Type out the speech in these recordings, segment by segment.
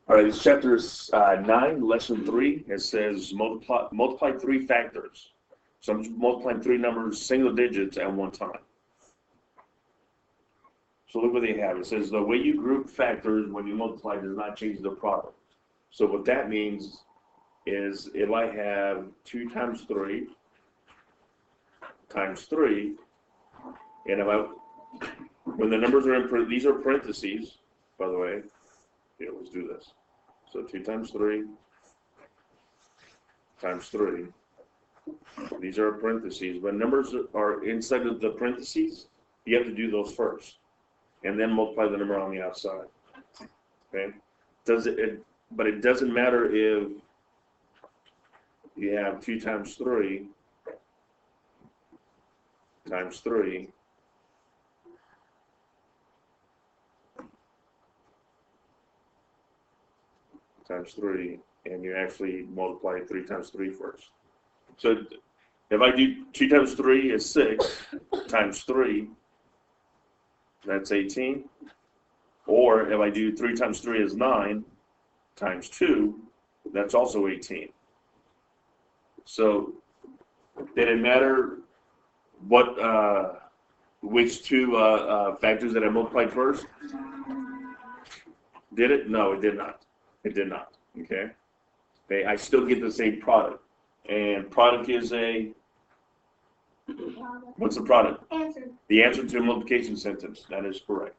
All right, it's chapter 9, lesson 3. It says multiply 3 factors. So I'm multiplying 3 numbers, single digits at one time. So look what they have. It says the way you group factors when you multiply does not change the product. So what that means is if I have 2 times 3 times 3, and when the numbers are in, these are parentheses, by the way. Here, let's do this. So 2 times 3 times 3. These are parentheses. When numbers are inside of the parentheses, you have to do those first, and then multiply the number on the outside. Okay? But it doesn't matter if you have 2 times 3 times 3 times 3, and you actually multiply 3 times 3 first. So if I do 2 times 3 is 6 times 3, that's 18. Or if I do 3 times 3 is 9 times 2, that's also 18. So did it matter which 2 factors that I multiplied first? Did it? No, it did not. It did not. Okay. I still get the same product. And product is what's the product? Answer. The answer to a multiplication sentence. That is correct.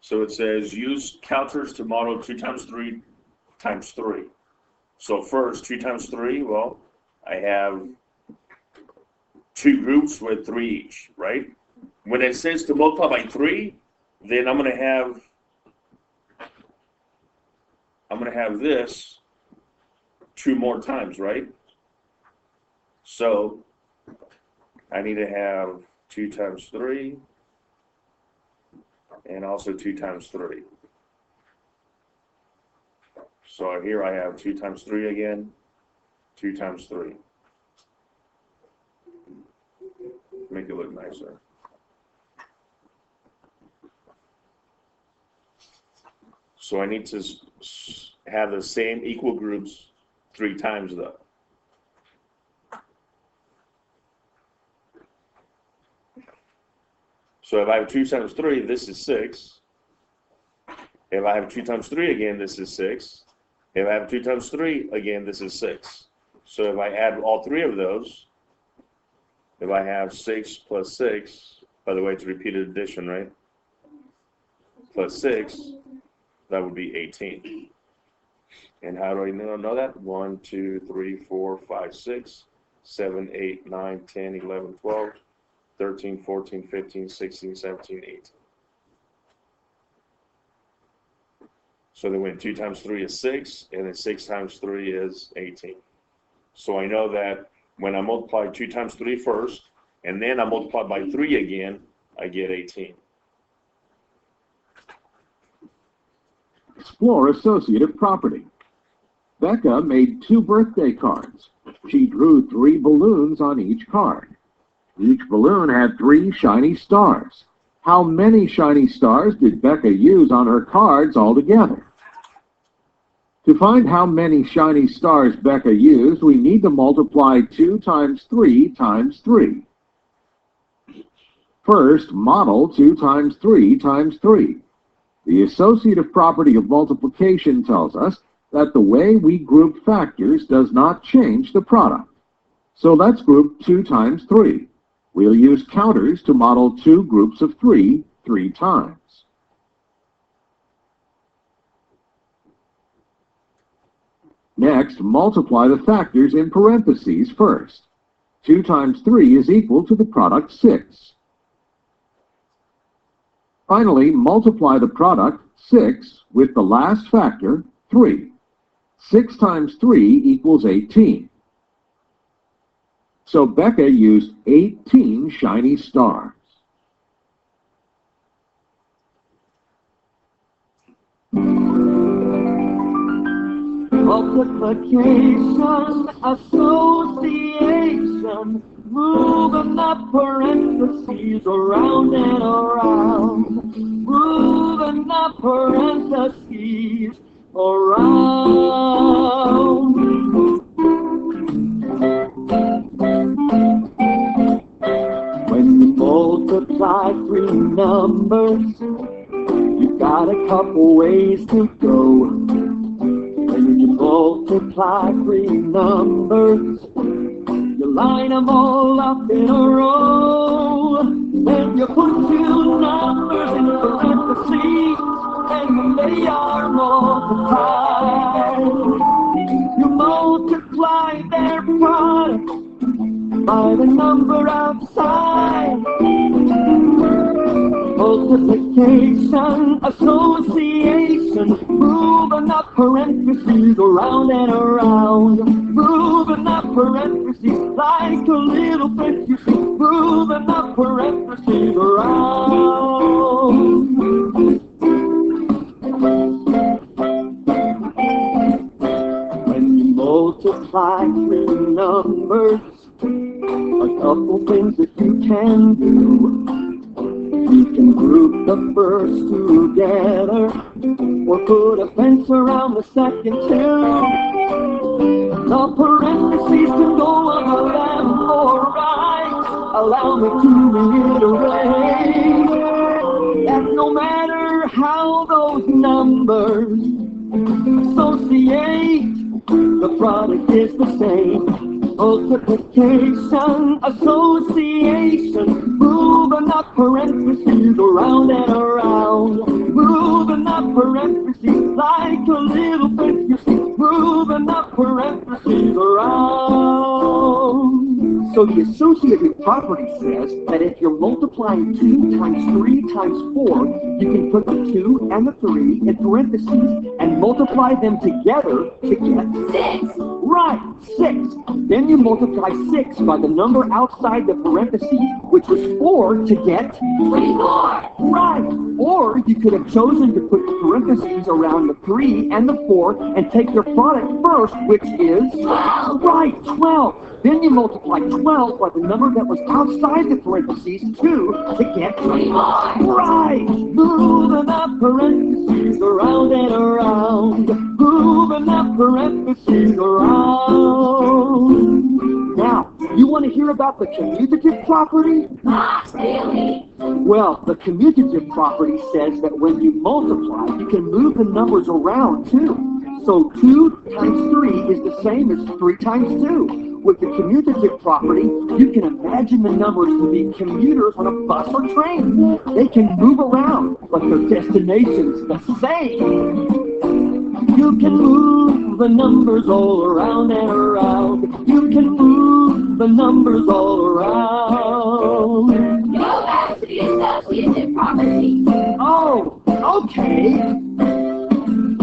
So it says use counters to model 2 times 3 times 3. So first, 2 times 3, well, I have 2 groups with 3 each, right? When it says to multiply by 3, then I'm going to have this 2 more times, right? So I need to have 2 times 3 and also 2 times 3. So here I have 2 times 3 again, 2 times 3. Make it look nicer. So I need to have the same equal groups 3 times though. So if I have 2 times 3, this is 6. If I have 2 times 3 again, this is 6. If I have 2 times 3 again, this is 6. So if I add all 3 of those, if I have 6 plus 6, by the way, it's repeated addition, right? Plus 6, that would be 18. And how do I know that? 1, 2, 3, 4, 5, 6, 7, 8, 9, 10, 11, 12, 13, 14, 15, 16, 17, 18. So then when 2 times 3 is 6, and then 6 times 3 is 18. So I know that when I multiply 2 times 3 first, and then I multiply by 3 again, I get 18. Explore associative property. Becca made 2 birthday cards. She drew 3 balloons on each card. Each balloon had 3 shiny stars. How many shiny stars did Becca use on her cards altogether? To find how many shiny stars Becca used, we need to multiply 2 times 3 times 3. First, model 2 times 3 times 3. The associative property of multiplication tells us that the way we group factors does not change the product. So let's group 2 times 3. We'll use counters to model 2 groups of 3 times. Next, multiply the factors in parentheses first. 2 times 3 is equal to the product 6. Finally, multiply the product 6 with the last factor 3. 6 times 3 equals 18. So Becca used 18 shiny stars. Multiply multiplication, association, moving the parentheses around and around, moving the parentheses around. When you multiply three numbers, you've got a couple ways to go. When you multiply three numbers, you line them all up in a row. Then you put two numbers in parentheses, and when they are multiplied, you multiply their product by the number outside. Multiplication, association, moving the parentheses around and around, moving the parentheses like a little fish, you see, moving the parentheses around. When you multiply three numbers, a couple things that you can do. You can group the first together, or put a fence around the second two. The parentheses can go on the left or right. Allow me to reiterate that no matter how those numbers associate, the product is the same. Multiplication, association, moving the parentheses around and around, moving the parentheses like a little fish, you see, moving the parentheses around. So the associative property says that if you're multiplying 2 times 3 times 4, you can put the 2 and the 3 in parentheses and multiply them together to get 6. Right, 6. Then you multiply 6 by the number outside the parentheses, which was 4, to get 24. Right. Or you could have chosen to put the parentheses around the 3 and the 4 and take your product first, which is 12. Right, 12. Then you multiply 12 by the number that was outside the parentheses, 2, to get 24. Right. Moving the parentheses around and around, moving the parentheses around. Now, you want to hear about the commutative property? Not really. Well, the commutative property says that when you multiply, you can move the numbers around too. So 2 times 3 is the same as 3 times 2. With the commutative property, you can imagine the numbers to be commuters on a bus or train. They can move around, but their destination's the same. You can move the numbers all around and around. You can move the numbers all around. Go back to the associative property. Oh, okay.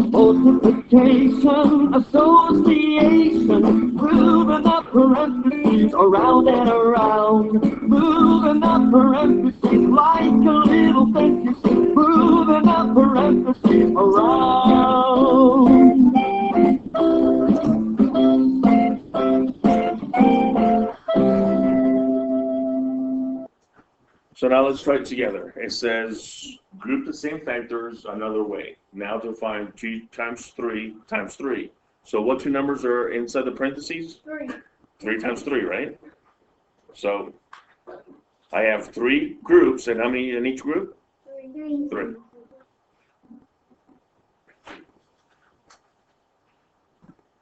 Multiplication, association, moving the parentheses around and around, moving the parentheses like a little thing, you see, moving the parentheses around. So now let's try it together. It says group the same factors another way. Now to find 2 times 3 times 3. So what two numbers are inside the parentheses? 3. 3 times 3, right? So I have 3 groups, and how many in each group? 3. 3.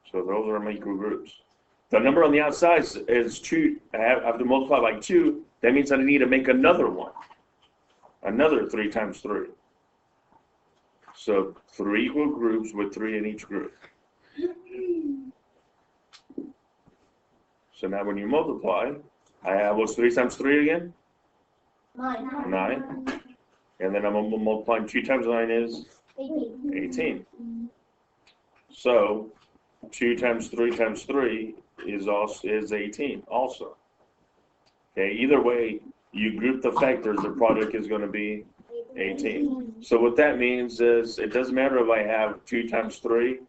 So those are my equal groups. The number on the outside is 2. I have to multiply by 2. That means I need to make another one. Another 3 times 3. So 3 equal groups with 3 in each group. So now when you multiply, I have, what's 3 times 3 again? 9. 9. And then I'm multiplying 2 times 9 is 18. So 2 times 3 times 3 is 18 also. Okay, either way, you group the factors, the product is going to be 18. So what that means is it doesn't matter if I have 2 times 3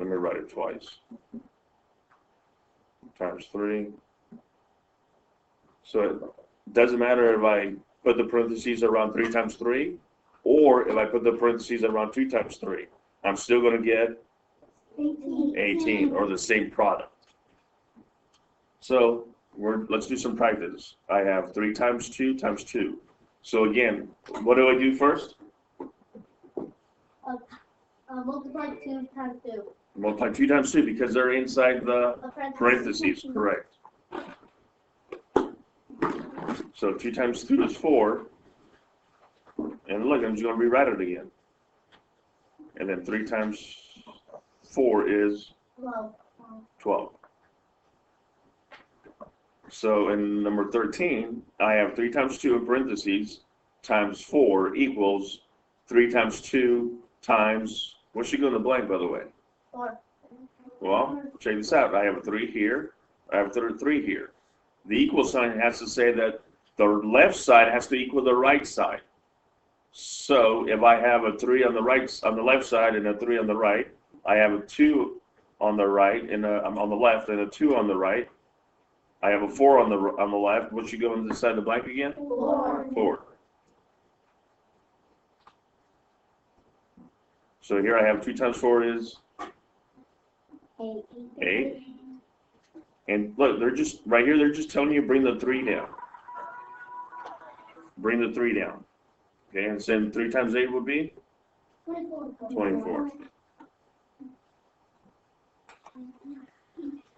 Let me write it twice. Times 3. So it doesn't matter if I put the parentheses around 3 times 3, or if I put the parentheses around 2 times 3. I'm still going to get 18, or the same product. So let's do some practice. I have 3 times 2 times 2. So again, what do I do first? Multiply 2 times 2. Multiply 2 times 2 because they're inside the parentheses, correct. So 2 times 2 is 4. And look, I'm just going to rewrite it again. And then 3 times 4 is 12. So in number 13, I have 3 times 2 in parentheses times 4 equals 3 times 2 times, what should go in the blank, by the way? 4. Well, check this out. I have a 3 here. I have a 3 here. The equal sign has to say that the left side has to equal the right side. So if I have a 3 on the left side and a 3 on the right, I have a 2 on the right and on the left and a 2 on the right. I have a 4 on the left. What should go inside the blank again? 4. 4. So here I have 2 times 4 is 8. And look, they're just right here. They're just telling you bring the 3 down. Bring the 3 down. Okay, and then 3 times 8 would be 24.